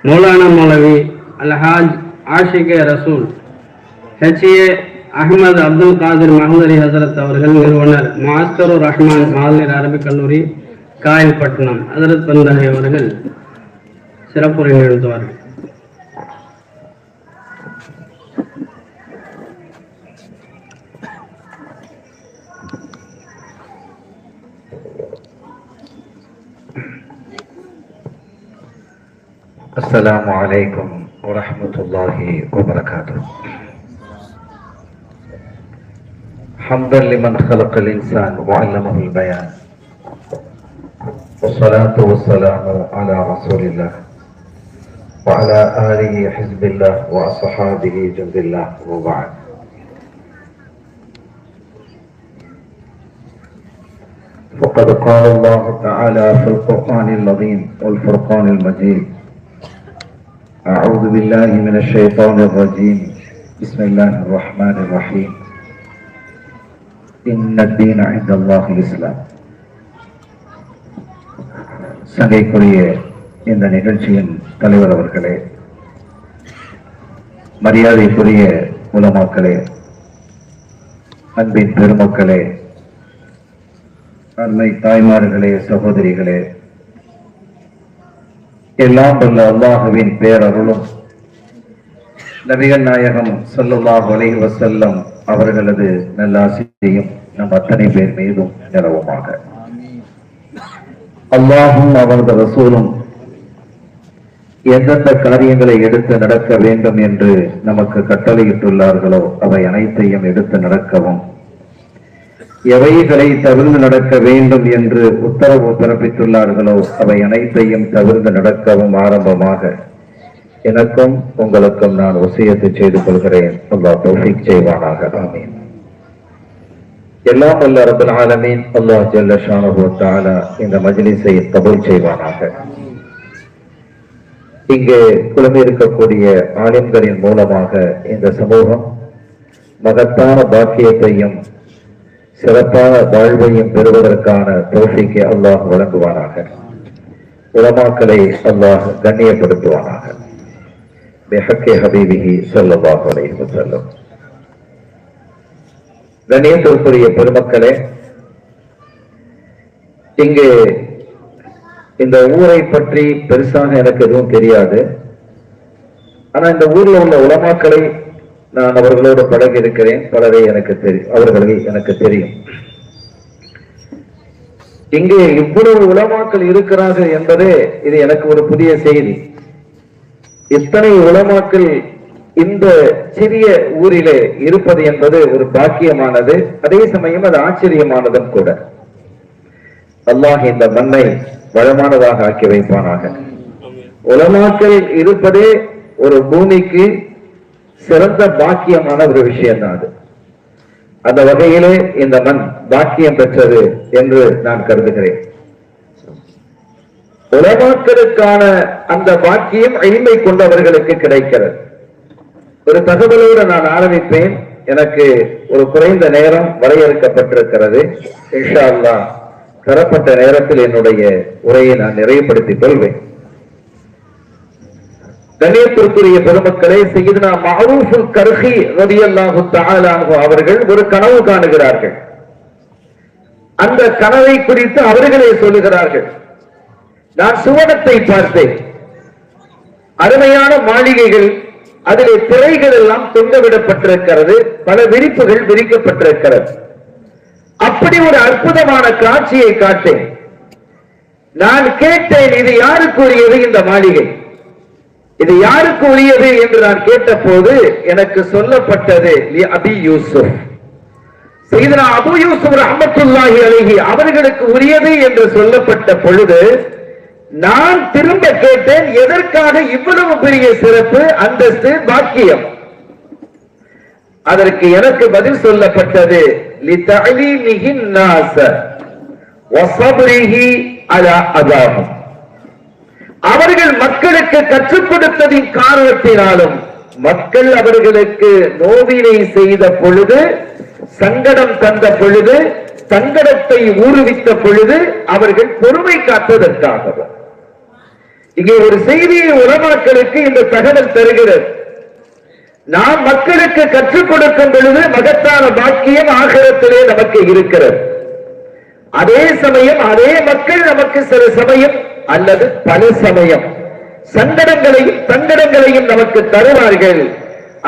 மௌலானா மௌலவி அல்ஹாஜ் ஆஷிகே ரசூல் HA Ahmed Abdul Qadir மஹமூரி ஹசரத் அவர்கள் நிறுவனர் மாஸ்கருர் ரஹ்மான் மகளிர் அரபிக் கல்லூரி காயல்பட்டினம் ஹசரத் பந்தாரி அவர்கள் சிறப்புரை நிகழ்த்துவார்கள். அஸ்ஸலாமு அலைக்கும் வரஹ்மத்துல்லாஹி வபரகாத்துஹு. ஹம்தன் லிமன் خلقல் இன்சான் வஅல்லமஹுல் பயான். வஸ்ஸலாத்து வஸ்ஸலாமு அலா ரசூலில்லாஹ் வஅலா ஆலிஹி ஹிஸ்பில்லாஹ் வஅஸ்ஹாபிஹி ஜுந்தில்லாஹ் வபஅத். فقد قال الله تعالى في القرآن العظيم والفرقان المجيد: أعوذ بالله من الشيطان الرجيم. بسم الله الرحمن الرحيم. إن الدين عند الله الإسلام. சங்கைக்குரிய இந்த நிகழ்ச்சியின் தலைவர் அவர்களே, மரியாதைக்குரிய உலமாக்களே, அன்பின் பெருமக்களே, அன்னை தாய்மார்களே, சகோதரிகளே, எல்லாம் வல்ல அல்லாஹுவின் பேரருளும் நபிகள் நாயகம் ஸல்லல்லாஹு அலைஹி வஸல்லம் அவர்களது நல்லாசியும் நம் அத்தனை பேர் மீதும் நிலவுமாக. அல்லாஹும் அவரது ரசூலும் எந்தெந்த காரியங்களை எடுத்து நடக்க வேண்டும் என்று நமக்கு கட்டளையிட்டுள்ளார்களோ அவை அனைத்தையும் எடுத்து நடக்கவும், எவைகளை தவிர்த்து நடக்க வேண்டும் என்று உத்தரவு பிறப்பித்துள்ளார்களோ அவை அனைத்தையும் தவிர்த்து நடக்கவும் ஆரம்பமாக எனக்கும் உங்களுக்கும் நான் வசியத்து செய்து கொள்கிறேன். அல்லாஹ் தௌஃபீக் செய்வானாக. ஆமீன். எல்லாம் வல்ல ரப்பல் ஆலமீன் அல்லாஹ் ஜல்ல ஷானஹு வ தஆலா இந்த மஜ்லிஸை கபூல் செய்வானாக. இங்கே குழுமி இருக்கக்கூடிய ஆலிம்களின் மூலமாக இந்த சமூகம் மகத்தான பாக்கியத்தையும் சிறப்பான வாழ்வையும் பெறுவதற்கான தௌஃபீக்கை அல்லாஹ் வழங்குவானாக. உலமாக்களை அல்லாஹ் கண்ணியப்படுத்துவானாக. பிஹக்கி ஹபீபிஹி ஸல்லல்லாஹு அலைஹி வஸல்லம். கண்ணியத்திற்குரிய பெருமக்களே, இங்கே இந்த ஊரை பற்றி பெருசாக எனக்கு எதுவும் தெரியாது. ஆனா இந்த ஊர்ல உள்ள உலமாக்களை நான் அவர்களோடு பழகி இருக்கிறேன். பலரை எனக்கு தெரியும், அவர்களை எனக்கு தெரியும். இங்கே இவ்வளவு உலமாக்கள் இருக்கிறார்கள் என்பதே இது எனக்கு ஒரு புதிய செய்தி. இத்தனை உலமாக்கள் இந்த சிறிய ஊரிலே இருப்பது என்பது ஒரு பாக்கியமானது, அதே சமயம் அது ஆச்சரியமானதும் கூட. அல்லாஹ் இந்த மண்ணை வளமானதாக ஆக்கி வைப்பானாக. உலமாக்கள் இருப்பதே ஒரு பூமிக்கு சிறந்த பாக்கியமான ஒரு விஷயம் தான் அது. அந்த வகையிலே இந்த மண் பாக்கியம் பெற்றது என்று நான் கருதுகிறேன். உலமாக்களுக்கான அந்த பாக்கியம் இல்மை கொண்டவர்களுக்கு கிடைக்கிறது. ஒரு தகவலோடு நான் ஆரம்பிப்பேன். எனக்கு ஒரு குறைந்த நேரம் வரையறுக்கப்பட்டிருக்கிறது. இன்ஷா அல்லாஹ் தரப்பட்ட நேரத்தில் என்னுடைய உரையை நான் நிறைவுபடுத்திக் கொள்வேன். கண்ணியத்திற்குரிய பெருமக்களே, சையதுனா மஅரூஃபுல் கர்ஹி ரலியல்லாஹு தஆலா அன்ஹு அவர்கள் ஒரு கனவு காணுகிறார்கள். அந்த கனவை குறித்து அவர்களே சொல்லுகிறார்கள். நான் சுவனத்தை பார்த்தேன். அருமையான மாளிகைகள், அதிலே திரைகள் எல்லாம் தொங்கவிடப்பட்டிருக்கிறது, பல விரிப்புகள் விரிக்கப்பட்டிருக்கிறது. அப்படி ஒரு அற்புதமான காட்சியை காட்டேன். நான் கேட்டேன், இது யாருக்கு உரியது இந்த மாளிகை, இது யாருக்கு உரியது என்று நான் கேட்ட போது எனக்கு சொல்லப்பட்டது அபி யூசுப், சையதுனா அபூ யூசுப் ரஹ்மத்துல்லாஹி அலைஹி அவர்களுக்கு உரியது என்று சொல்லப்பட்ட பொழுது நான் திரும்ப கேட்டேன், எதற்காக இவ்வளவு பெரிய சிறப்பு, அந்தஸ்து, பாக்கியம்? அதற்கு எனக்கு பதில் சொல்லப்பட்டது, லிதஅலீமிஹி الناس وصبره على அதாஹும். அவர்கள் மக்களுக்கு கற்றுக் கொடுத்ததின் காரணத்தினாலும் மக்கள் அவர்களுக்கு நோவினை செய்த பொழுது, சங்கடம் தந்த பொழுது, சங்கடத்தை ஊறுவித்த பொழுது அவர்கள் பொறுமை காத்ததற்காகவும், இங்கே ஒரு செய்தியை உலமாக்களுக்கு இந்த தகவல் தருகிறது. நாம் மக்களுக்கு கற்றுக் கொடுக்கும் பொழுது மகத்தான பாக்கியம் ஆகிரத்திலே நமக்கு இருக்கிறது. அதே சமயம் அதே மக்கள் நமக்கு சில சமயம் அல்லது பல சமயம் சங்கடங்களையும் தங்கடங்களையும் நமக்கு தருவார்கள்.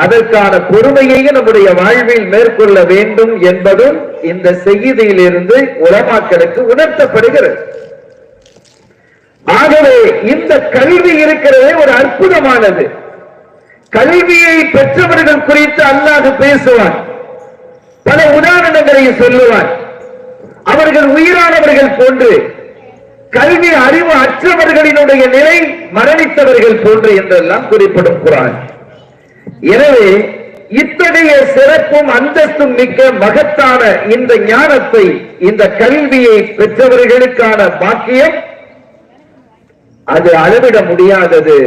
அதற்கான பொறுமையையும் நம்முடைய வாழ்வில் மேற்கொள்ள வேண்டும் என்பதும் இந்த செய்தியிலிருந்து உலமாக்களுக்கு உணர்த்தப்படுகிறது. ஆகவே இந்த கல்வி இருக்கிறதே ஒரு அற்புதமானது. கல்வியை பெற்றவர்கள் குறித்து அல்லாஹ் பேசுவான், பல உதாரணங்களை சொல்லுவான். அவர்கள் உயிரானவர்கள் போன்று, கல்வி அறிவு அற்றவர்களினுடைய நிலை மரணித்தவர்கள் போன்று என்றெல்லாம் குறிப்பிடும் குர்ஆன். எனவே இத்தகைய சிறப்பும் அந்தஸ்தும் மிக்க மகத்தான இந்த ஞானத்தை, இந்த கல்வியை பெற்றவர்களுக்கான பாக்கியம் அது அளவிட முடியாதது.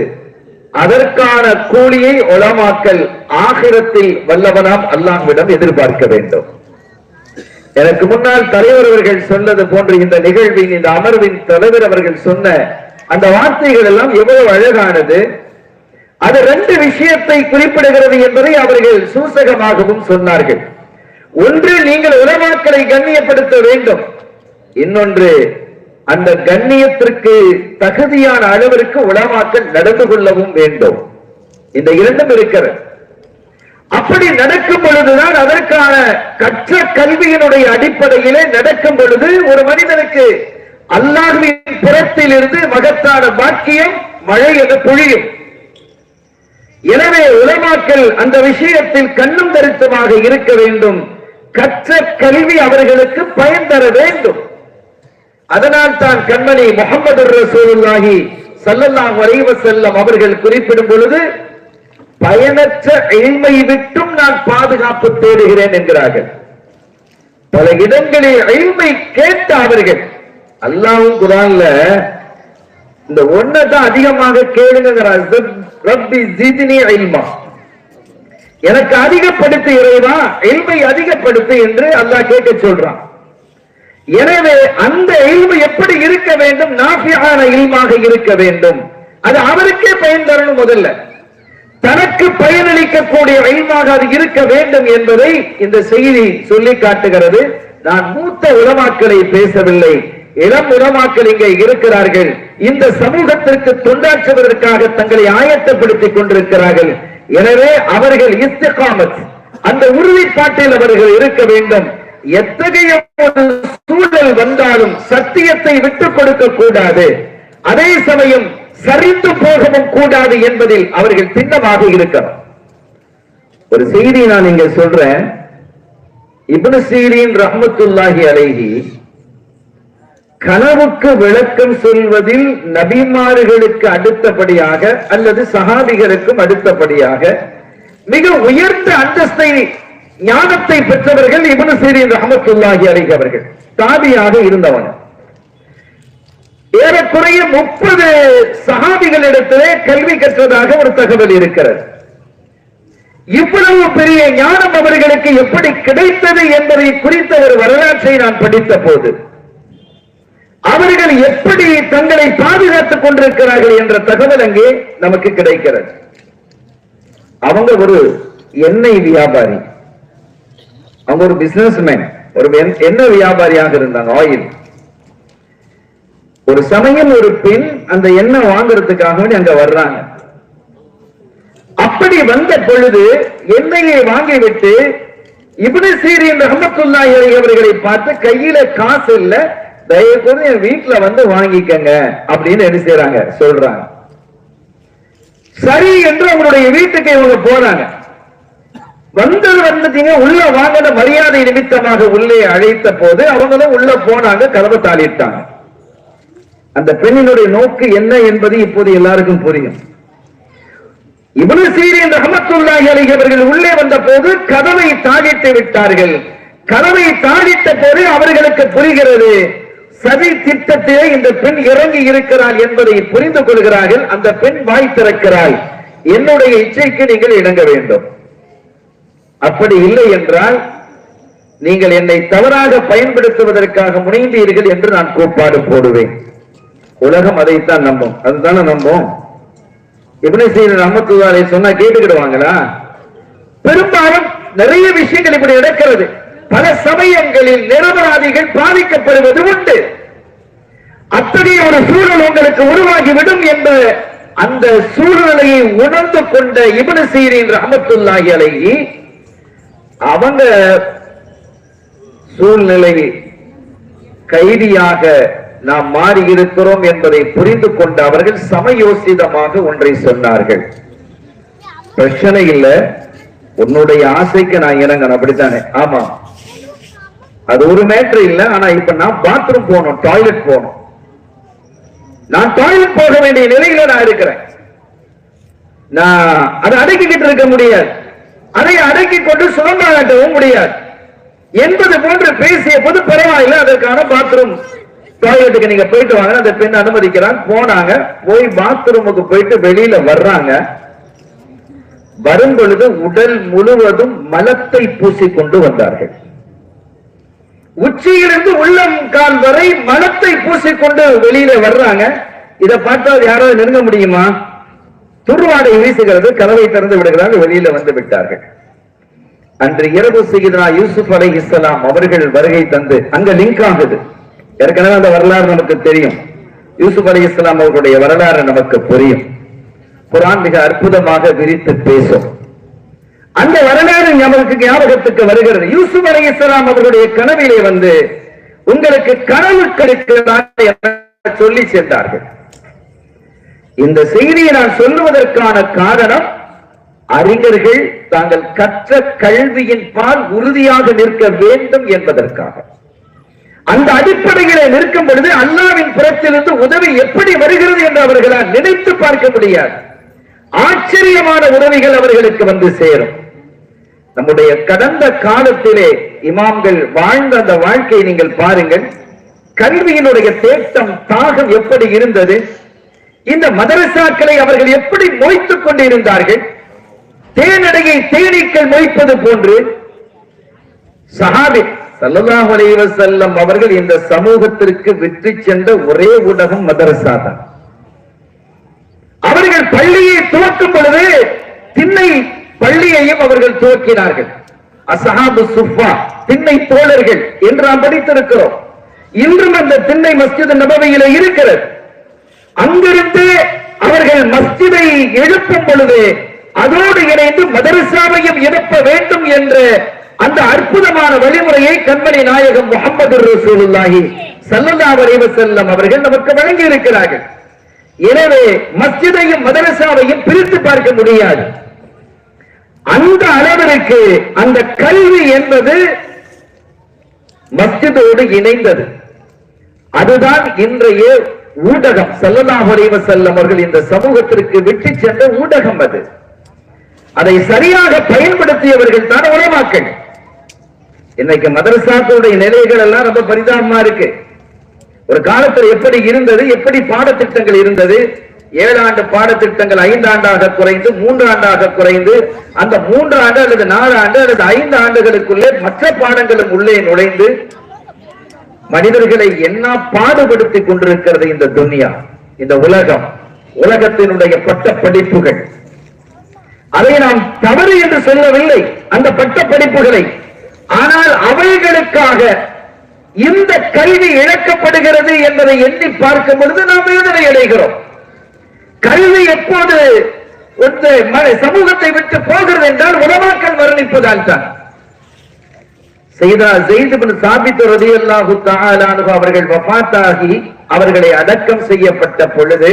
அதற்கான கூலியை உலமாக்கள் ஆகிரத்தில் வல்லவனாம் அல்லாஹ்விடம் எதிர்பார்க்க வேண்டும். எனக்கு முன்னால் தலைவர் அவர்கள் சொன்னது போன்று இந்த நிகழ்வின், இந்த அமர்வின் தலைவர் அவர்கள் சொன்ன அந்த வார்த்தைகள் எல்லாம் எவ்வளவு அழகானது. அது ரெண்டு விஷயத்தை குறிப்பிடுகிறது என்பதை அவர்கள் சூசகமாகவும் சொன்னார்கள். ஒன்று, நீங்கள் உலமாக்களை கண்ணியப்படுத்த வேண்டும். இன்னொன்று, அந்த கண்ணியத்திற்கு தகுதியான அளவிற்கு உலமாக்கள் நடந்து கொள்ளவும் வேண்டும். இந்த இரண்டும் இருக்கிறது. அப்படி நடக்கும் பொழுதுதான் அதற்கான கற்ற கல்வியினுடைய அடிப்படையிலே நடக்கும் பொழுது ஒரு மனிதனுக்கு அல்லாஹ்வின் புறத்தில் இருந்து மகத்தான பாக்கியம் மழை என பொழியும். எனவே உலமாக்கள் அந்த விஷயத்தில் கண்ணும் கருத்துமாக இருக்க வேண்டும். கற்ற கல்வி அவர்களுக்கு பயன் தர வேண்டும். அதனால் தான் கண்மணி முஹம்மது ரசூலுல்லாஹி ஸல்லல்லாஹு அலைஹி வஸல்லம் அவர்கள் குறிப்பிடும் பொழுது பயனற்ற இல்மை விட்டும் நான் பாதுகாப்பு தேடுகிறேன் என்கிறார்கள். பல இடங்களில் இல்மை கேட்ட அவர்கள், அல்லாஹ்வும் குர்ஆன்ல இந்த ஒன்னதான் அதிகமாக கேளுங்கிறார். ரப்பி ஜித்னி இல்மா, எனக்கு அதிகப்படுத்து இறைவா, இல்மை அதிகப்படுத்து என்று அல்லாஹ் கேட்க சொல்றான். எனவே அந்த இல்மு எப்படி இருக்க வேண்டும்? நாஃபியான இல்மாக இருக்க வேண்டும். அது அவருக்கே பயன் தரணும். முதல்ல தனக்கு பயனளிக்கக்கூடிய இல்மாக அது இருக்க வேண்டும் என்பதை இந்த செய்தி சொல்லி காட்டுகிறது. நான் மூத்த உலமாக்களை பேசவில்லை, இளம் உலமாக்கள் இங்கே இருக்கிறார்கள். இந்த சமூகத்திற்கு தொண்டாற்றுவதற்காக தங்களை ஆயத்தப்படுத்திக் கொண்டிருக்கிறார்கள். எனவே அவர்கள் இஸ்திகாமத், அந்த உறுதிப்பாட்டில் அவர்கள் இருக்க வேண்டும். எத்தகைய ஒரு சூழல் வந்தாலும் சத்தியத்தை விட்டுக் கொடுக்க கூடாது, அதே சமயம் சரிந்து போகவும் கூடாது என்பதில் அவர்கள் திண்ணமாக இருக்கிறார். ஒரு செய்தி நான் இங்க சொல்றேன். இப்னு சீரீன் ரஹ்மத்துல்லாஹி அலைஹி கனவுக்கு விளக்கம் சொல்வதில் நபிமார்களுக்கு அடுத்தபடியாக அல்லது சஹாபிகளுக்கும் அடுத்தபடியாக மிக உயர்ந்த அந்தஸ்தை, ஞானத்தை பெற்றவர்கள் இப்னு சீரீன் ரஹ்மத்துல்லாஹி அலைஹி அவர்கள். தாபியாக இருந்தவன். ஏறக்குறைய 30 சஹாபிகளிடத்திலே கல்வி கற்றதாக ஒரு தகவல் இருக்கிறது. இவ்வளவு பெரிய ஞானம் அவர்களுக்கு எப்படி கிடைத்தது என்பதை குறித்த ஒரு வரலாற்றை நான் படித்த போது அவர்கள் எப்படி தங்களை பாதுகாத்துக் கொண்டிருக்கிறார்கள் என்ற தகவல் அங்கே நமக்கு கிடைக்கிறது. அவங்க ஒரு எண்ணெய் வியாபாரி, அவங்க ஒரு பிசினஸ்மேன், ஒரு எண்ணெய் வியாபாரியாக இருந்தாங்க, ஆயில். ஒரு சமயம் ஒரு பெண் அந்த எண்ணெய் வாங்குறதுக்காக அங்க வர்றாங்க. அப்படி வந்த பொழுது எண்ணெயை வாங்கிவிட்டு இப்னு சீரீன் ரஹ்மத்துல்லாஹி அலைஹி அவர்களை பார்த்து, கையில காசு இல்ல, தயவு கூர்ந்து என் வீட்டுல வந்து வாங்கிக்கங்க அப்படின்னு என்ன செய்யறாங்க, சொல்றாங்க. சரி என்று அவங்களுடைய வீட்டுக்கு இவங்க போறாங்க. வந்துட்டீங்க, உள்ள வாங்கின மரியாதை நிமித்தமாக உள்ளே அழைத்த போது அவங்களும் உள்ள போனாங்க, கதவை தாளிட்டாங்க. அந்த பெண்ணினுடைய நோக்கு என்ன என்பது இப்போது எல்லாருக்கும் புரியும். இப்னு சீரீன் ரஹ்மத்துல்லாஹி அலைஹி அவர்கள் உள்ளே வந்த போது கதவை தாளிட்டு விட்டார்கள். கதவை தாளிட்ட போது அவர்களுக்கு புரிகிறது, சதி திட்டத்திலே இந்த பெண் இறங்கி இருக்கிறாள் என்பதை புரிந்து கொள்கிறார்கள். அந்த பெண் வாய் திறக்கிறாள், என்னுடைய இச்சைக்கு நீங்கள் இணங்க வேண்டும், அப்படி இல்லை என்றால் நீங்கள் என்னை தவறாக பயன்படுத்துவதற்காக முனைந்தீர்கள் என்று நான் கூப்பாடு போடுவேன். உலகம் அதைத்தான் நம்பும். அதுதானே நம்பும். இப்னு சீரின் ரஹ்மத்துல்லாஹி அலைஹி சொன்னா கேட்டுக்கிடுவாங்களா? பெரும்பாலும் நிறைய விஷயங்கள் இப்படி நடக்கிறது. பல சமயங்களில் நிரபராதிகள் பாதிக்கப்படுவது உண்டு. அத்தகைய ஒரு சூழல் உங்களுக்கு உருவாகிவிடும் என்ற அந்த சூழ்நிலையை உணர்ந்து கொண்ட இப்னு சீரின் ரஹ்மத்துல்லாஹி அலைஹி அவங்க சூழ்நிலை கைதியாக நாம் மாறி இருக்கிறோம் என்பதை புரிந்து கொண்ட அவர்கள் சமயோசிதமாக ஒன்றை சொன்னார்கள். பிரச்சனை இல்ல, உன்னுடைய ஆசைக்கு நான் இணங்கணும், அப்படித்தானே? ஆமா, அது ஒரு மேட்டர் இல்ல. ஆனா இப்ப நான் பாத்ரூம் போகணும், டாய்லெட் போகணும், நான் டாய்லெட் போக வேண்டிய நிலையில நான் இருக்கிறேன். நான் அதை அடக்கிக்கிட்டு இருக்க முடியாது, அதை அடக்கி கொண்டு சுதந்திரவும் முடியாது என்பது போன்று பேசிய போது பரவாயில்லை, அதற்கான பாத்ரூம் டாய்லெட்டுக்கு நீங்க போயிட்டு வாங்க, அந்த பெண் அனுமதிக்கிறான். போனாங்க, போய் பாத்ரூமுக்கு போயிட்டு வெளியில வர்றாங்க. வரும் பொழுது உடல் முழுவதும் மலத்தை பூசிக்கொண்டு வந்தார்கள். உச்சியிலிருந்து உள்ளம் கால் வரை மலத்தை பூசிக்கொண்டு வெளியில வர்றாங்க. இதை பார்த்தால் யாராவது நெருங்க முடியுமா? துர்வாடை வீசுகிறது, கதவை திறந்து விடுகிறார்கள், வெளியில வந்து விட்டார்கள். அன்று இரவு சையதுனா யூசுப் அலைஹிஸ்ஸலாம் அவர்கள் வருகை தந்து அங்க லிங்க் ஆகுது. ஏற்கனவே அந்த வரலாறு நமக்கு தெரியும். யூசுப் அலைஹிஸ்ஸலாம் அவர்களுடைய வரலாறு நமக்கு புரியும். குர்ஆன் மிக அற்புதமாக விரித்து பேசும். அந்த வரலாறு நமக்கு ஞாபகத்துக்கு வருகிறது. யூசுப் அலைஹிஸ்ஸலாம் அவர்களுடைய கனவிலே வந்து உங்களுக்கு கனவு கிடைக்கிறார் சொல்லி சென்றார்கள். இந்த செய்தியை நான் சொல்லுவதற்கான காரணம், அறிஞர்கள் தாங்கள் கற்ற கல்வியின் பால் உறுதியாக நிற்க வேண்டும் என்பதற்காக. அந்த அடிப்படையிலே நிற்கும் பொழுது அல்லாஹ்வின் புறத்திலிருந்து உதவி எப்படி வருகிறது என்று அவர்களால் நினைத்து பார்க்க முடியாது. ஆச்சரியமான உதவிகள் அவர்களுக்கு வந்து சேரும். நம்முடைய கடந்த காலத்திலே இமாம்கள் வாழ்ந்த அந்த வாழ்க்கையை நீங்கள் பாருங்கள். கல்வியினுடைய தேட்டம், தாகம் எப்படி இருந்தது? இந்த மதரசாக்களை அவர்கள் எப்படி மொய்த்துக் கொண்டிருந்தார்கள்? தேனடையை தேனீக்கள் மொய்ப்பது போன்று சஹாபி ஸல்லல்லாஹு அலைஹி வஸல்லம் அவர்கள் இந்த சமூகத்திற்கு விட்டு சென்ற ஒரே ஊடகம் மதரசா தான். அவர்கள் பள்ளியை துவக்கும் பொழுது திண்ணை பள்ளியையும் அவர்கள் துவக்கினார்கள். அஸ்ஹாபு சுஃபா, திண்ணை தோழர்கள் என்று நாம் படித்திருக்கிறோம். இன்றும் அந்த திண்ணை மஸ்ஜித் நபவியிலே இருக்கிறது. அங்கிருந்து அவர்கள் மஸ்ஜிதை எழுப்பும் பொழுது அதோடு இணைந்து மதரசாவையும் எழுப்ப வேண்டும் என்ற அந்த அற்புதமான வழிமுறையை கண்மணி நாயகம் முஹம்மது ரசூலுல்லாஹி ஸல்லல்லாஹு அலைஹி வஸல்லம் அவர்கள் நமக்கு வழங்கி இருக்கிறார்கள். எனவே மஸ்ஜிதையும் மதரசாவையும் பிரித்து பார்க்க முடியாது. அந்த அளவிற்கு அந்த கல்வி என்பது மஸ்ஜிதோடு இணைந்தது. அதுதான் இன்றைய ஊடகம். ஸல்லல்லாஹு அலைஹி வஸல்லம் அவர்கள் இந்த சமூகத்திற்கு விட்டு சென்ற ஊடகம் அது. அதை சரியாக பயன்படுத்தியவர்கள் தான் உலமாக்கள். இன்னைக்கு மதரசாக்களுடைய நிலைகள் எல்லாம் ரொம்ப பரிதாபமா இருக்கு. ஒரு காலத்தில் எப்படி இருந்தது, எப்படி பாடத்திட்டங்கள் இருந்தது? 7 ஆண்டு பாடத்திட்டங்கள் 5 ஆண்டாக குறைந்து 3 ஆண்டாக குறைந்து, அந்த 3 ஆண்டு அல்லது 4 ஆண்டு அல்லது 5 ஆண்டுகளுக்குள்ளே மற்ற பாடங்களும் உள்ளே நுழைந்து மனிதர்களை என்ன பாடுபடுத்திக் கொண்டிருக்கிறது இந்த துன்யா, இந்த உலகம், உலகத்தினுடைய பட்ட படிப்புகள். அதை நாம் தவறு என்று சொல்லவில்லை, அந்த பட்ட படிப்புகளை. ஆனால் அவைகளுக்காக இந்த கல்வி இழக்கப்படுகிறது என்பதை எண்ணி பார்க்கும் பொழுது நாம் வேதனை அடைகிறோம். கல்வி எப்போது சமூகத்தை விட்டு போகிறது என்றால் உலமாக்கள் மரணிப்பதால் தான். செய்தா ஸைத் இப்னு சாபித் ரலியல்லாஹு தஆலா அன்ஹு அவர்கள் வஃபாத்தாகி அவர்களை அடக்கம் செய்யப்பட்ட பொழுது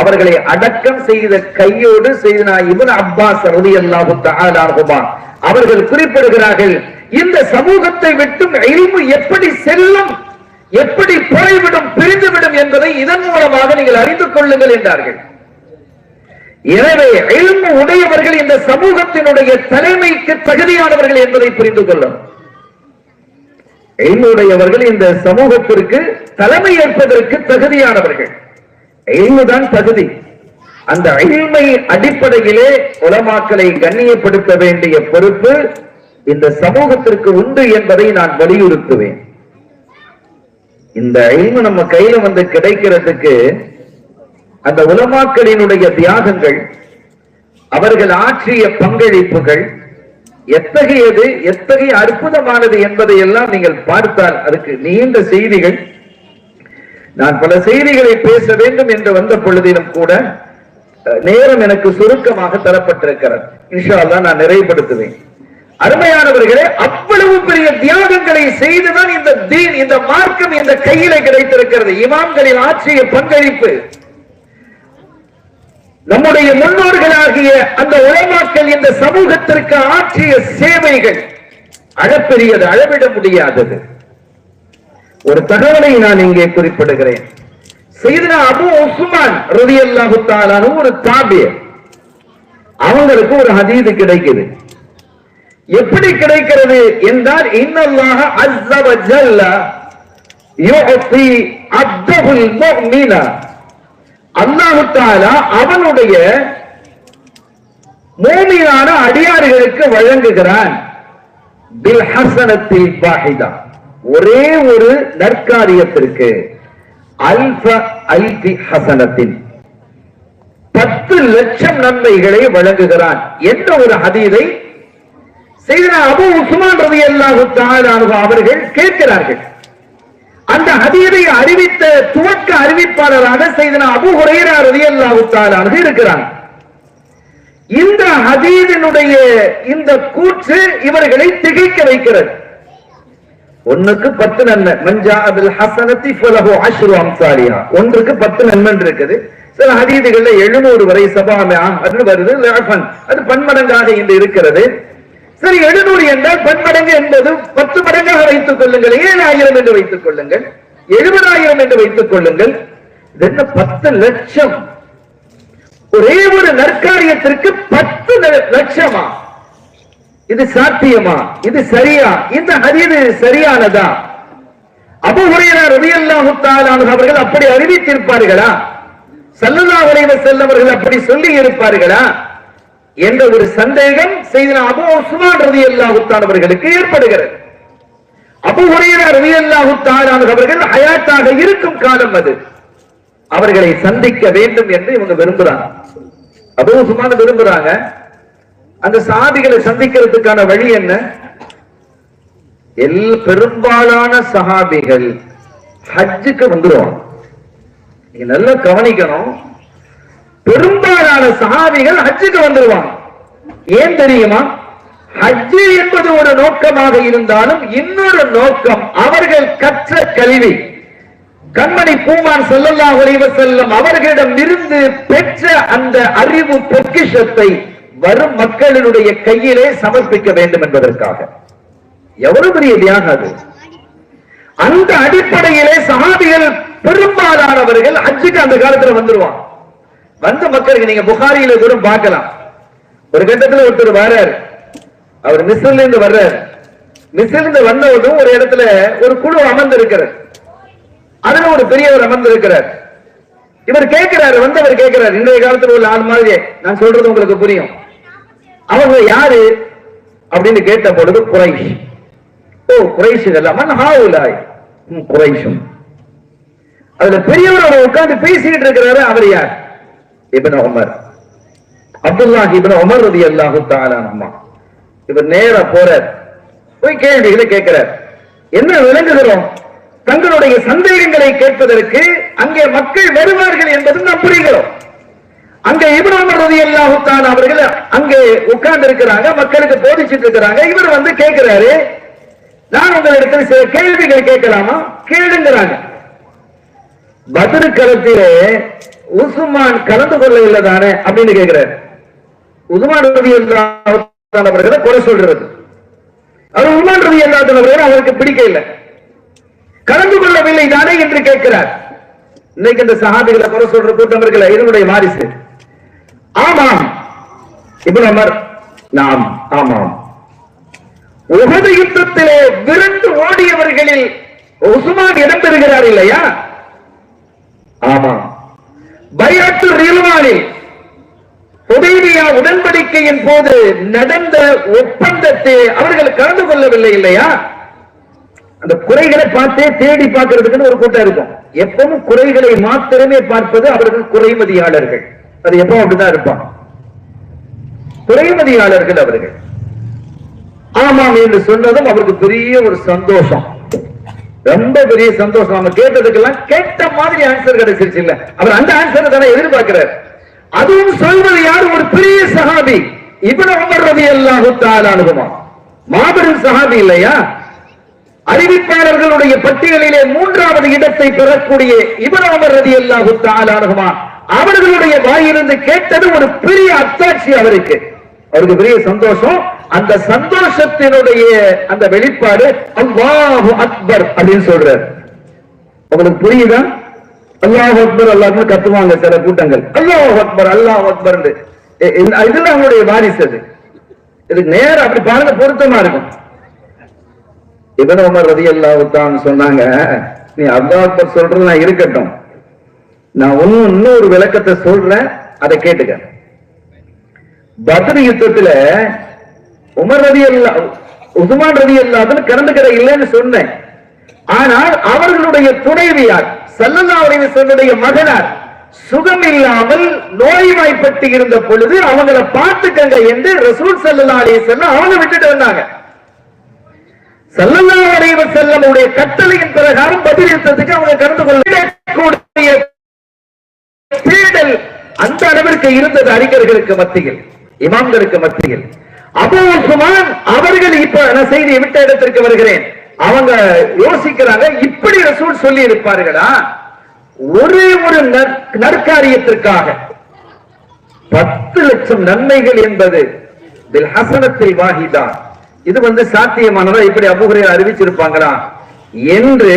அவர்களை அடக்கம் செய்த கையோடு செய்தனா இப்னு அப்பாஸ் ரலியல்லாஹு தஆலா அன்ஹுமா அவர்கள் குறிப்பிடுகிறார்கள், இந்த சமூகத்தை விட்டும் இல்மு எப்படி செல்லும், எப்படி போய்விடும், பிரிந்துவிடும் என்பதை இதன் மூலமாக நீங்கள் அறிந்து கொள்ளுங்கள் என்றார்கள். எனவே இல்மு உடையவர்கள் இந்த சமூகத்தினுடைய தலைமைக்கு தகுதியானவர்கள் என்பதை புரிந்து கொள்ளும். இல்முடையவர்கள் இந்த சமூகத்திற்கு தலைமை ஏற்பதற்கு தகுதியானவர்கள். இல்முதான் தகுதி. அந்த இல்மை அடிப்படையிலே உலமாக்களை கண்ணியப்படுத்த வேண்டிய பொறுப்பு இந்த சமூகத்திற்கு உண்டு என்பதை நான் வலியுறுத்துவேன். இந்த இல்மு நம்ம கையில வந்து கிடைக்கிறதுக்கு அந்த உலமாக்களினுடைய தியாகங்கள், அவர்கள் ஆற்றிய பங்களிப்புகள் எத்தகையது, எத்தகைய அற்புதமானது என்பதை எல்லாம் நீங்கள் பார்த்தால் அதுக்கு நீண்ட செய்திகள். நான் பல செய்திகளை பேச வேண்டும் என்று வந்த பொழுதிலும் கூட நேரம் எனக்கு சுருக்கமாக தரப்பட்டிருக்கிறது. இன்ஷா அல்லாஹ் நான் நிறைவுபடுத்துவேன். அருமையானவர்களே, அவ்வளவு பெரிய தியாகங்களை செய்துதான் இந்த தீன், இந்த மார்க்கம் இந்த கையில கிடைத்திருக்கிறது. இமாம்களின் ஆற்றிய பங்களிப்பு, நம்முடைய முன்னோர்களாகிய அந்த உலமாக்கள் இந்த சமூகத்திற்கு ஆற்றிய சேவைகள் அளப்பெரியது, அளவிட முடியாதது. ஒரு தகவலை நான் இங்கே குறிப்பிடுகிறேன். சையதுனா அபூ உஸ்மான் ரலியல்லாஹு தஆலா ஒரு தாபி, அவங்களுக்கு ஒரு ஹதீஸ் கிடைக்குது. எப்படி கிடைக்கிறது என்றால், இன்னல்லாஹ அஸ்ஸ வ ஜல்ல யுஅதி அப்தஹுல் முஃமின, அல்லாஹ் தஆலா அவனுடைய மூமினான அடியார்களுக்கு வழங்குகிறான் பில் ஹஸனத்தில் வாஹிதா, ஒரே ஒரு நற்காரியத்திற்கு அல்ஃபி ஹஸனத்தின் 10 லட்சம் நன்மைகளை வழங்குகிறான் என்ற ஒரு ஹதீஸை சையதுனா அபூ உஸ்மான் ரலியல்லாஹு தஆலா அவர்கள் கேட்கிறார்கள். அந்த ஹதீஸை அறிவித்த துவக்க அறிவிப்பாளராக சையதுனா அபூ ஹுரைரா ரலியல்லாஹு தஆலா இருக்கிறார். இந்த ஹதீஸினுடைய இந்த கூற்று இவர்களை திகைக்க வைக்கிறது. ஒன்றுக்கு 10 நன்மை, மஞ்சா அபில் ஹஸனத்தி ஃபலஹு அஷ்ரு அம்சாலிஹா, ஒன்றுக்கு 10 நன்மை இருக்குது. சில ஹதீதுகள்ல 700 வரை சபாமியா அது வருது. அது பன்மடங்காக இன்று இருக்கிறது. சரி, 700 என்றால் பன்மடங்கு என்பது 10 மடங்காக வைத்துக் கொள்ளுங்கள், 7000 என்று வைத்துக் கொள்ளுங்கள், 70000 என்று வைத்துக் கொள்ளுங்கள். இது என்ன 10 லட்சம்? ஒரே ஒரு நற்காரியத்திற்கு 10 லட்சமா? இது சாத்தியமா? இது சரியா? இந்த ஹதீஸ் சரியானதா? அபூ ஹுரைரா ரலியல்லாஹு தஆலா அவர்கள் அப்படி அறிவித்திருப்பார்களா? ஸல்லல்லாஹு அலைஹி வஸல்லம் அவர்கள் அப்படி சொல்லி இருப்பார்களா என்ற ஒரு சந்தேகம் சையதுனா அபூ உஸ்மான் ரலியல்லாஹு தஆலா அவர்களுக்கு ஏற்படுகிறது. அபூ ஹுரைரா ரலியல்லாஹு தஆலா அவர்கள் ஹயாத்தாக இருக்கும் காலம் அது. அவர்களை சந்திக்க வேண்டும் என்று இவங்க விரும்புறாங்க. அபூ உஸ்மான் விரும்புறாங்க. அந்த சஹாபிகளை சந்திக்கிறதுக்கான வழி என்ன? பெரும்பாலான சஹாபிகள் ஹஜ்ஜுக்கு வந்துருவாங்க. நீங்க நல்லா கவனிக்கணும், பெரும்பாலான சஹாபிகள் ஹஜ்ஜுக்கு வந்துருவாங்க. ஏன் தெரியுமா? ஹஜ்ஜு என்பது ஒரு நோக்கமாக இருந்தாலும் இன்னொரு நோக்கம் அவர்கள் கற்ற கல்வி, கண்மணி பூமான் ஸல்லல்லாஹு அலைஹி வஸல்லம் அவர்களிடம் இருந்து பெற்ற அந்த அறிவு பொக்கிஷத்தை வரும் மக்களினுடைய கையிலே சமர்ப்பிக்க வேண்டும் என்பதற்காக. எவ்வளவு பெரிய தியாகம் அது! அந்த அடிப்படையிலே சஹாபிகள் பெரும்பாலானவர்கள் ஹஜ்ஜுக்கு அந்த காலத்துல வந்துருவாங்க. வந்து மக்களுக்கு நீங்க புகாரியில கூட பார்க்கலாம். ஒரு கட்டத்துல ஒருத்தர் வர்றார், அவர் மிஸ்ர்ல இருந்து வர்றார். மிஸ்ர்ல இருந்து வந்தவரும் ஒரு இடத்துல ஒரு குழு அமர்ந்து இருக்கிறார். அதுல ஒரு பெரியவர் அமர்ந்து இருக்கிறார். இவர் கேட்கிறாரு, வந்தவர் கேட்கிறார், இன்றைய காலத்துல உள்ள ஆள் மாதிரி நான் சொல்றது உங்களுக்கு புரியும். அவங்க யாரு அப்படின்னு கேட்ட பொழுது குறைஷ். ஓ, குறைஷுகள் குறைஷும். அதுல பெரியவரோட உட்கார்ந்து பேசிக்கிட்டு இருக்கிறாரு. அவர் யார்? இப்னு உமர், அப்துல்லாஹ் இப்னு உமர் ரலியல்லாஹு தஆலா அன்ஹு. இவர் நேரா போறார், போய் கேள்விகளை கேட்கிறார். என்ன விளங்குகிறோம்? தங்களுடைய சந்தேகங்களை கேட்பதற்கு அங்கே மக்கள் வருவார்கள் என்பது நாம் புரிகிறோம். அங்கே இப்னு உமர் ரலியல்லாஹு தஆலா அவர்கள் அங்கே உட்கார்ந்து இருக்கிறாங்க, மக்களுக்கு போதிச்சிட்டு இருக்கிறாங்க. இவர் வந்து கேட்கிறாரு, நான் உங்களிடத்தில் சில கேள்விகள் கேட்கலாமா? கேளுங்கிறாங்க. பத்ர் களத்திலே உஸ்மான் கலந்து கொள்ள இல்லதானே அப்படின்னு கேட்கிறார். உஸ்மான் ரலியல்லாஹு தஆலா அவர்களை குறை சொல்றது. அவர் உஸ்மான் ரலியல்லாஹு தஆலா அவர்களை அவருக்கு பிடிக்க இல்லை, கலந்து கொள்ளவில்லை தானே என்று கேட்கிறார். இன்னைக்கு இந்த சஹாபிகளை குறை சொல்ற கூட்டம் இருக்கல, இதனுடைய வாரிசு. ஆமாம் இப்னு உமர், நாம் ஆமாம். உஹது யுத்தத்திலே விரண்டு ஓடியவர்களில் உஸ்மான் இடம்பெறுகிறார் இல்லையா? ஆமாம். பைஅத்து ரில்வானில் ஹுதைபியா உடன்படிக்கையின் போது நடந்த ஒப்பந்தத்தை அவர்கள் கலந்து கொள்ளவில்லை இல்லையா? அந்த குறைகளை பார்த்தே தேடி பார்க்கறதுக்குன்னு ஒரு கூட்டம் இருக்கும். எப்பவும் குறைகளை மாத்திரமே பார்ப்பது அவர்கள் குறைமதியாளர்கள். அது எப்பவும் அப்படிதான் இருப்பான், குறைமதியாளர்கள் அவர்கள். ஆமாம் என்று சொன்னதும் அவருக்கு பெரிய ஒரு சந்தோஷம், ரொம்ப பெரிய சந்தோஷம். நம்ம கேட்டதுக்கெல்லாம் கேட்ட மாதிரி ஆன்சர் கிடைச்சிருச்சு இல்ல, அவர் அந்த ஆன்சரை தானே எதிர்பார்க்கிறார். அதுவும் சொல்வது யார்? ஒரு பெரிய சஹாபி இப்னு உமர் ரலியல்லாஹு தஆலா அன்ஹுமா, மாபெரும் சஹாபி இல்லையா? அறிவிப்பாளர்களுடைய பட்டியலிலே 3வது இடத்தை பெறக்கூடிய இப்னு உமர் ரலியல்லாஹு தஆலா அன்ஹுமா அவர்களுடைய வாயிலிருந்து கேட்டது ஒரு பெரிய அத்தாட்சி. அவருக்கு பெரிய சந்தோஷம். அந்த சந்தோஷத்தினுடைய அந்த வெளிப்பாடு அல்லாஹு அக்பர் அப்படின்னு சொல்றார். உங்களுக்கு புரியுதா? அல்லாஹு அக்பர் அல்லாஹ்னு கத்துவாங்க சில கூட்டங்கள், அல்லாஹு அக்பர் அல்லாஹு அக்பர். இதுல அவங்களுடைய வாரிசு. அது இதுக்கு நேரம் அப்படி பாருங்க, பொருத்தமா இருக்கும். இப்னு உமர் ரலியல்லாஹு தஆலா சொன்னாங்க, நீ அல்லாஹ் அக்பர் சொல்றது நான் இருக்கட்டும், நான் இன்னொரு விளக்கத்தை சொல்றேன், அதை கேட்டுக்க. பத்ர் யுத்தத்துல உமர் ரலியல்லாஹு உஸ்மான் ரலியல்லாஹு கலந்துக்கிற இல்லைன்னு சொன்னேன். ஆனால் அவர்களுடைய துணைவியார் ஸல்லல்லாஹு அலைஹி வஸல்லம் மகனார் சுகம் இல்லாமல் நோய்வாய்ப்பட்டு இருந்த பொழுது அவங்களை பார்த்துக்கங்க என்று ரசூல் ஸல்லல்லாஹு அலைஹி வஸல்லம் அவங்க விட்டுட்டு வந்தாங்க. ஸல்லல்லாஹு அலைஹி வஸல்லம் உடைய கட்டளையின் பிரகாரம் பத்ர் யுத்தத்துக்கு அவங்க கலந்து கொள்ளக்கூடிய தேடல் அந்த அளவிற்கு இருந்தது. அறிஞர்களுக்கு மத்தியில், இமாம்களுக்கு மத்தியில். அபூ உஸ்மான் அவர்கள் இப்ப நான் செய்தியை விட்ட இடத்திற்கு வருகிறேன். அவங்க யோசிக்கிறாங்க, இப்படி ரசூல் சொல்லி இருப்பார்களா? ஒரே ஒரு நற்காரியத்திற்காக 10 லட்சம் நன்மைகள் என்பது பில் ஹஸனத்தில் வாஹிதா, இது சாத்தியமானதா? இப்படி அபூ ஹுரைரா அறிவிச்சிருப்பாங்களா என்று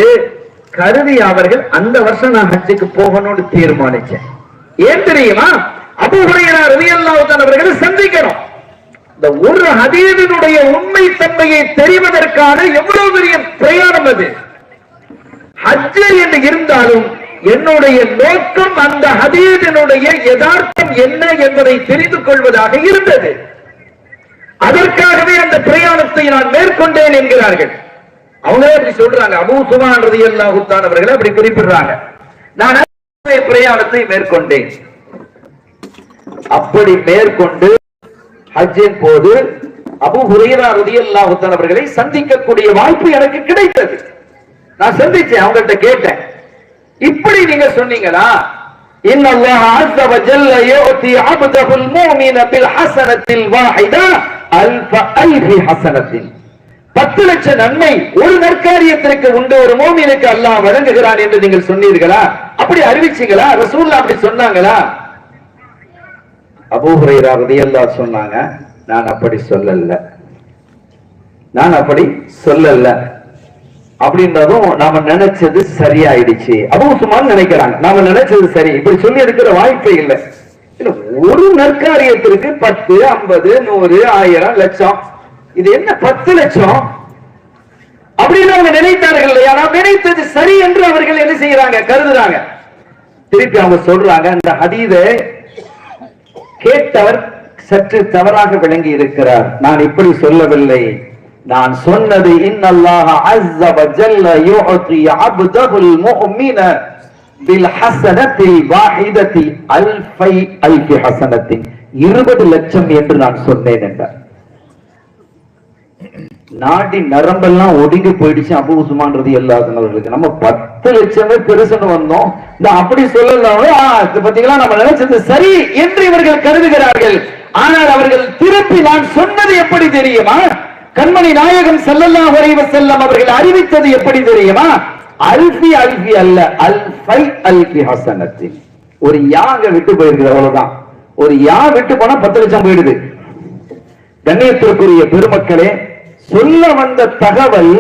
கருதி அவர்கள் அந்த வருஷம் நான் ஹஜ்ஜுக்கு போகணும்னு தீர்மானிச்சேன். ஏன் தெரியுமா? அபூ ஹுரைரா ரலியல்லாஹு தஆலா அவர்களை சந்திக்கணும். இந்த ஒரு ஹதீஸினுடைய உண்மை தன்மையை தெரிவதற்கான எவ்வளவு பெரிய பிரயாணம் அது. ஹஜ் என்று இருந்தாலும் என்னுடைய நோக்கம் அந்த ஹதீஸினுடைய யதார்த்தம் என்ன என்பதை தெரிந்து கொள்வதாக இருந்தது. அதற்காகவே அந்த பிரயாணத்தை நான் மேற்கொண்டேன் என்கிறார்கள். அவங்களே அப்படி சொல்றாங்க. அபூ உஸ்மான் ரலியல்லாஹு தஆலா அவர்கள் அப்படி குறிப்பிடுறாங்க, நான் பிரயாணத்தை மேற்கொண்டேன். அப்படி மேற்கொண்டு ஹஜ்ஜின் போது அபூ ஹுரைரா ரலியல்லாஹு தஆலா அவர்களை சந்திக்கக்கூடிய வாய்ப்பு எனக்கு கிடைத்தது. நான் சந்திச்சேன், அவங்கள்ட்ட கேட்டேன், இப்படி நீங்க சொன்னீங்களா? இன்னல்லாஹ அஸ்ஸ வ ஜல்ல யுதி அப்தஹுல் முஃமின பில் ஹஸனத்தில் வாஹிதா அல்ஃபி ஹஸனத்தின். 10 லட்சம் நன்மை ஒரு நற்காரியத்திற்கு உண்டு, ஒரு முஃமினுக்கு அல்லாஹ் வழங்குகிறான் என்று நீங்கள் சொன்னீர்களா? அப்படி அறிவிச்சீங்களா? ரசூலுல்லாஹ் அப்படி சொன்னாங்களா? அபூ ஹுரைரா ரலியல்லாஹு சொன்னாங்க, நான் அப்படி சொல்லல, நான் அப்படி சொல்லல. அப்படின்றதும் நாம நினைச்சது சரியாயிடுச்சு. அபூ உஸ்மான் நினைக்கிறாங்க, நாம நினைச்சது சரி, இப்படி சொல்லி இருக்கிற வாய்ப்பே இல்லை. ஒரு நற்காரியத்திற்கு 10, 50, 100, 1000, லட்சம், இது என்ன 10 லட்சம் அப்படின்னு அவங்க நினைத்தார்கள் இல்லையா? நான் நினைத்தது சரி என்று அவர்கள் என்ன செய்யறாங்க, கருதுறாங்க. திருப்பி அவங்க சொல்றாங்க, இந்த ஹதீஸை கேட்டவர் சற்று தவறாக விளங்கி இருக்கிறார், நான் இப்படி சொல்லவில்லை, நான் சொன்னது இன்னல்லாஹ அஸ்ஸ வ ஜல்ல யுதி அப்தஹுல் முஃமின பில் ஹஸனத்தில் வாஹிதத்தி அல்ஃபி ஹஸனத்தின், 20 லட்சம் என்று நான் சொன்னேன் என்றார். நாடி நரம்பெல்லாம் ஒடுங்கி போயிடுச்சு அபூ உஸ்மான் ரலியல்லாஹு அவர்களுக்கு. நம்ம 10 லட்சமே பெருசுன்னு வந்தோம், அப்படி சொல்லலாம் பாத்தீங்களா, நம்ம நினைச்சது சரி என்று இவர்கள் கருதுகிறார்கள். ஆனால் அவர்கள் திருப்பி நான் சொன்னது எப்படி தெரியுமா? கண்மணி நாயகம் ஸல்லல்லாஹு அலைஹி வஸல்லம் அவர்கள் அறிவித்தது எப்படி தெரியுமா? அல்ஃபி அல்ல, அல்ஃபி ஹஸனத்தின். ஒரு யாக விட்டு போயிருக்கு, அவ்வளவுதான். ஒரு யா விட்டு போனா 10 லட்சம் போயிடுது. கண்ணியத்திற்குரிய பெருமக்களே, சொல்ல வந்த தகவல்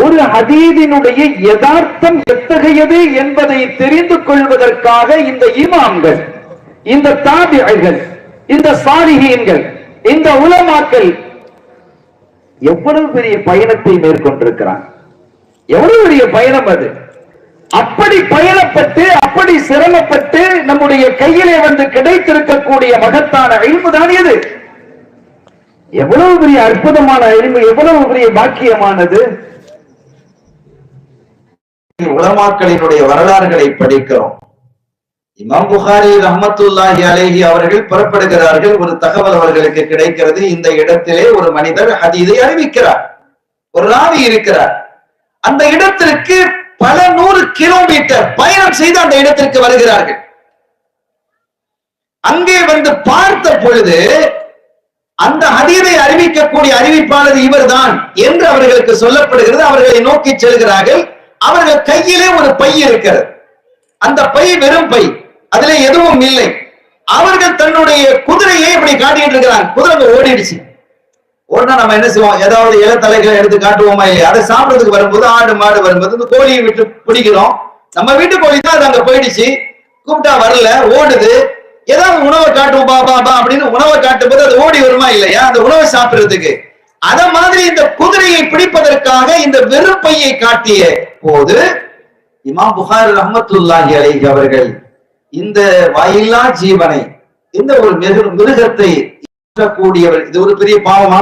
ஒரு ஹதீஸினுடைய யதார்த்தம் எத்தகையது என்பதை தெரிந்து கொள்வதற்காக இந்த இமாம்கள், இந்த தாபிஈகள், இந்த சாலிஹீன்கள், இந்த உலமாக்கள் எவ்வளவு பெரிய பயணத்தை மேற்கொண்டிருக்கிறார். எவ்வளவு பெரிய பயணம் அது. அப்படி பயணப்பட்டு, அப்படி சிரமப்பட்டு நம்முடைய கையிலே கிடைத்திருக்கக்கூடிய மகத்தான இல்மு தான் இது. எவ்வளவு பெரிய அற்புதமான இல்மு, எவ்வளவு பெரிய பாக்கியமானது. உலமாக்களினுடைய வரலாறுகளை படிக்கிறோம். இமாம் புகாரி ரஹ்மத்துல்லாஹி அலைஹி அவர்கள் புறப்படுகிறார்கள். ஒரு தகவல் அவர்களுக்கு கிடைக்கிறது, இந்த இடத்திலே ஒரு மனிதர் ஹதீஸை அறிவிக்கிறார், ஒரு ராவி இருக்கிறார். அந்த இடத்திற்கு பல 100 கிலோமீட்டர் பயணம் செய்து அந்த இடத்திற்கு வருகிறார்கள். அங்கே வந்து பார்த்த பொழுது அந்த ஹதீஸை அறிவிக்கக்கூடிய அறிவிப்பாளர் இவர்தான் என்று அவர்களுக்கு சொல்லப்படுகிறது. அவர்களை நோக்கி செல்கிறார்கள். அவர்கள் கையிலே ஒரு பை இருக்கிறது. அந்த பை வெறும் பை, அதுல எதுவும் இல்லை. அவர்கள் தன்னுடைய குதிரையை இப்படி காட்டிட்டு இருக்கிறாங்க. குதிரை ஓடிடுச்சு. ஓடினா நம்ம என்ன செய்வோம், ஏதாவது இலத்தலைகளை எடுத்து காட்டுவோமா இல்லையா? அதை சாப்பிடறதுக்கு வரும்போது ஆடு மாடு வரும்போது இந்த கோழியை விட்டு பிடிக்கிறோம். நம்ம வீட்டு கோழி தான், அது அங்க போயிடுச்சு, கூப்பிட்டா வரல, ஓடுது. ஏதாவது உணவை காட்டுவோம் பா பா அப்படின்னு உணவை காட்டும் போது அது ஓடி வருமா இல்லையா, அந்த உணவை சாப்பிடுறதுக்கு. அத மாதிரி இந்த குதிரையை பிடிப்பதற்காக இந்த வெறுப்பையை காட்டிய போது இமாம் புகாரி ரஹ்மத்துல்லாஹி அலைஹி அவர்கள் இந்த வாயில்லா ஜீவனை, இந்த ஒரு மிருகத்தை கூடியவர், இது ஒரு பெரிய பாவமா?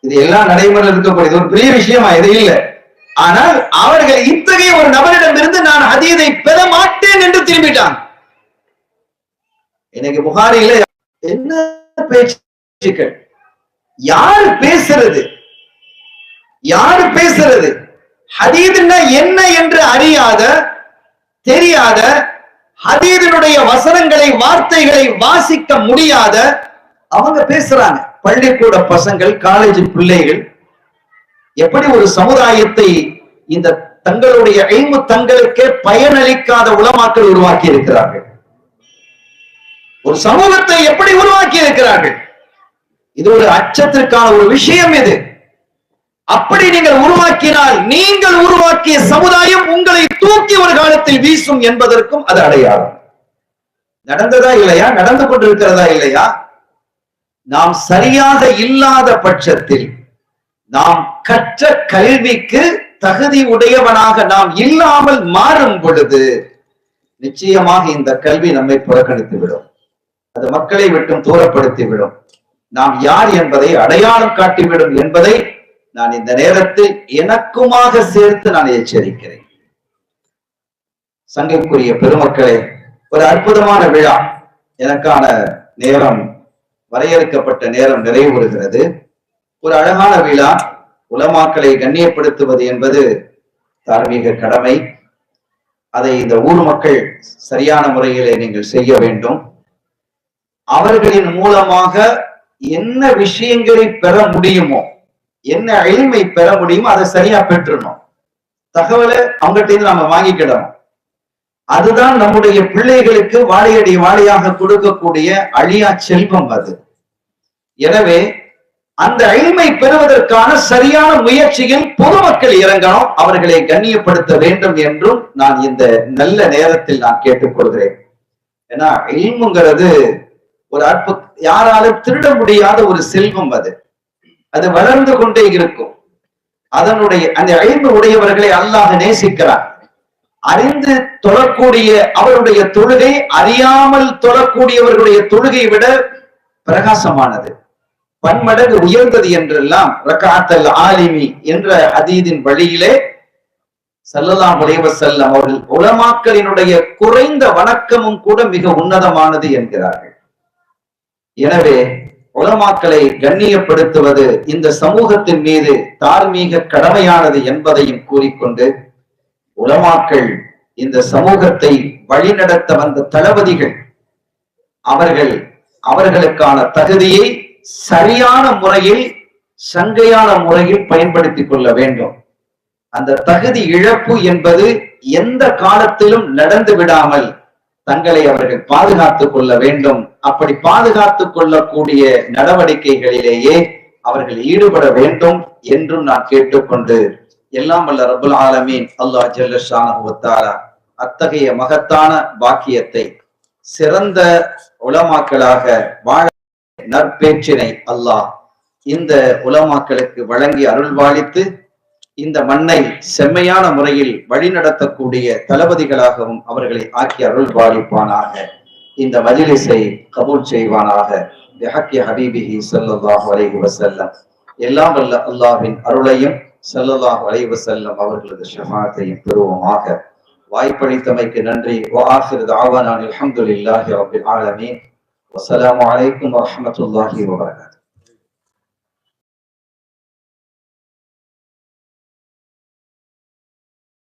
இது எல்லாம் நடைமுறையில் இருக்கக்கூடிய இது ஒரு பெரிய விஷயமா? இது இல்லை. ஆனால் அவர்கள் இத்தகைய ஒரு நபரிடம் இருந்து நான் ஹதீஸை பெற மாட்டேன் என்று திரும்பிட்டான். இன்னைக்கு புகாரியில என்ன பேச்சுக்கள், யாரு பேசுறது, யாரு பேசுறது, ஹதீதுன்னா என்ன என்று அறியாத தெரியாத, ஹதீதினுடைய வசனங்களை வார்த்தைகளை வாசிக்க முடியாத அவங்க பேசுறாங்க. பள்ளிக்கூட பசங்கள், காலேஜ் பிள்ளைகள் எப்படி ஒரு சமுதாயத்தை இந்த தங்களுடைய இல்மு தங்களுக்கே பயனளிக்காத உலமாக்கள் உருவாக்கி இருக்கிறார்கள். ஒரு சமூகத்தை எப்படி உருவாக்கி இருக்கிறார்கள். இது ஒரு அச்சத்திற்கான ஒரு விஷயம். இது அப்படி நீங்கள் உருவாக்கினால் நீங்கள் உருவாக்கிய சமுதாயம் உங்களை தூக்கி ஒரு காலத்தில் வீசும் என்பதற்கும் அது அடையாளம். நடந்ததா இல்லையா? நடந்து கொண்டிருக்கிறதா இல்லையா? நாம் சரியாக இல்லாத பட்சத்தில், நாம் கற்ற கல்விக்கு தகுதி உடையவனாக நாம் இல்லாமல் மாறும் பொழுது நிச்சயமாக இந்த கல்வி நம்மை புறக்கணித்து விடும். அது மக்களை விட்டும் தூரப்படுத்தி விடும். நாம் யார் என்பதை அடையாளம் காட்டிவிடும் என்பதை நான் இந்த நேரத்தில் எனக்குமாக சேர்த்து நான் எச்சரிக்கிறேன். சங்கைக்குரிய பெருமக்களே, ஒரு அற்புதமான விழா. எனக்கான நேரம், வரையறுக்கப்பட்ட நேரம் நிறைவுறுகிறது. ஒரு அழகான விழா. உலமாக்களை கண்ணியப்படுத்துவது என்பது தார்மீக கடமை. அதை இந்த ஊர் மக்கள் சரியான முறையிலே நீங்கள் செய்ய வேண்டும். அவர்களின் மூலமாக என்ன விஷயங்களை பெற முடியுமோ, என்ன எளிமை பெற முடியுமோ அதை சரியா பெற்றுணும். தகவலை அவங்ககிட்ட இருந்து நாம வாங்கிக்கிடணும். அதுதான் நம்முடைய பிள்ளைகளுக்கு வாழையடி வாழையாக கொடுக்கக்கூடிய அழியா செல்வம் அது. எனவே அந்த எளிமை பெறுவதற்கான சரியான முயற்சியில் பொதுமக்கள் இறங்கணும், அவர்களை கண்ணியப்படுத்த வேண்டும் என்றும் நான் இந்த நல்ல நேரத்தில் நான் கேட்டுக்கொள்கிறேன். ஏன்னா இல்முங்கிறது ஒரு யாராலும் திருட முடியாத ஒரு செல்வம். அது வளர்ந்து கொண்டே இருக்கும். அதனுடைய அந்த இல்மு உடையவர்களை அல்லாஹ் நேசிக்கிறார். அறிந்து தொழக்கூடிய அவருடைய தொழுகை அறியாமல் தொழக்கூடியவர்களுடைய தொழுகை விட பிரகாசமானது, பன்மடங்கு உயர்ந்தது என்றெல்லாம் ரகாத்தல் ஆலிமி என்ற ஹதீதின் வழியிலே ஸல்லல்லாஹு அலைஹி வஸல்லம் அவர்கள் உலமாக்களினுடைய குறைந்த வணக்கமும் கூட மிக உன்னதமானது என்கிறார்கள். எனவே உலமாக்களை கண்ணியப்படுத்துவது இந்த சமூகத்தின் மீது தார்மீக கடமையானது என்பதையும் கூறிக்கொண்டு, உலமாக்கள் இந்த சமூகத்தை வழிநடத்த வந்த தளபதிகள், அவர்களுக்கான தகுதியை சரியான முறையில், சங்கையான முறையில் பயன்படுத்திக் கொள்ள வேண்டும். அந்த தகுதி இழப்பு என்பது எந்த காலத்திலும் நடந்து விடாமல் தங்களை அவர்கள் பாதுகாத்துக் கொள்ள வேண்டும். அப்படி பாதுகாத்துக் கொள்ளக்கூடிய நடவடிக்கைகளிலேயே அவர்கள் ஈடுபட வேண்டும் என்றும் நான் கேட்டுக்கொண்டு, எல்லாம் வல்ல ரப்புல் ஆலமீன் அல்லாஹ் ஜல்ல ஷானஹு வ தஆலா அத்தகைய மகத்தான பாக்கியத்தை சிறந்த உலமாக்களாக வாழ நற்பேற்றினை அல்லாஹ் இந்த உலமாக்களுக்கு வழங்கி அருள்வாளித்து, இந்த மண்ணை செம்மையான முறையில் வழிநடத்தக்கூடிய தளபதிகளாகவும் அவர்களை ஆக்கி அருள்வாளிப்பானாக. இந்த மஜ்லிஸை கபூல் செய்வானாக. பிஹக்கி ஹபீபிஹி ஸல்லல்லாஹு அலைஹி வஸல்லம். எல்லாம் வல்ல அல்லாஹ்வின் அருளையும் ஸல்லல்லாஹு அலைஹி வஸல்லம் அவர்களது ஷஃபாஅத்தையும் பெறுவோமாக. வாய்ப்பளித்தமைக்கு நன்றி. வஆகிரு தஅவானா அல்ஹம்துலில்லாஹி ரப்பில் ஆலமீன். வஸ்ஸலாமு அலைக்கும் வரஹ்மத்துல்லாஹி வபரகாத்துஹு.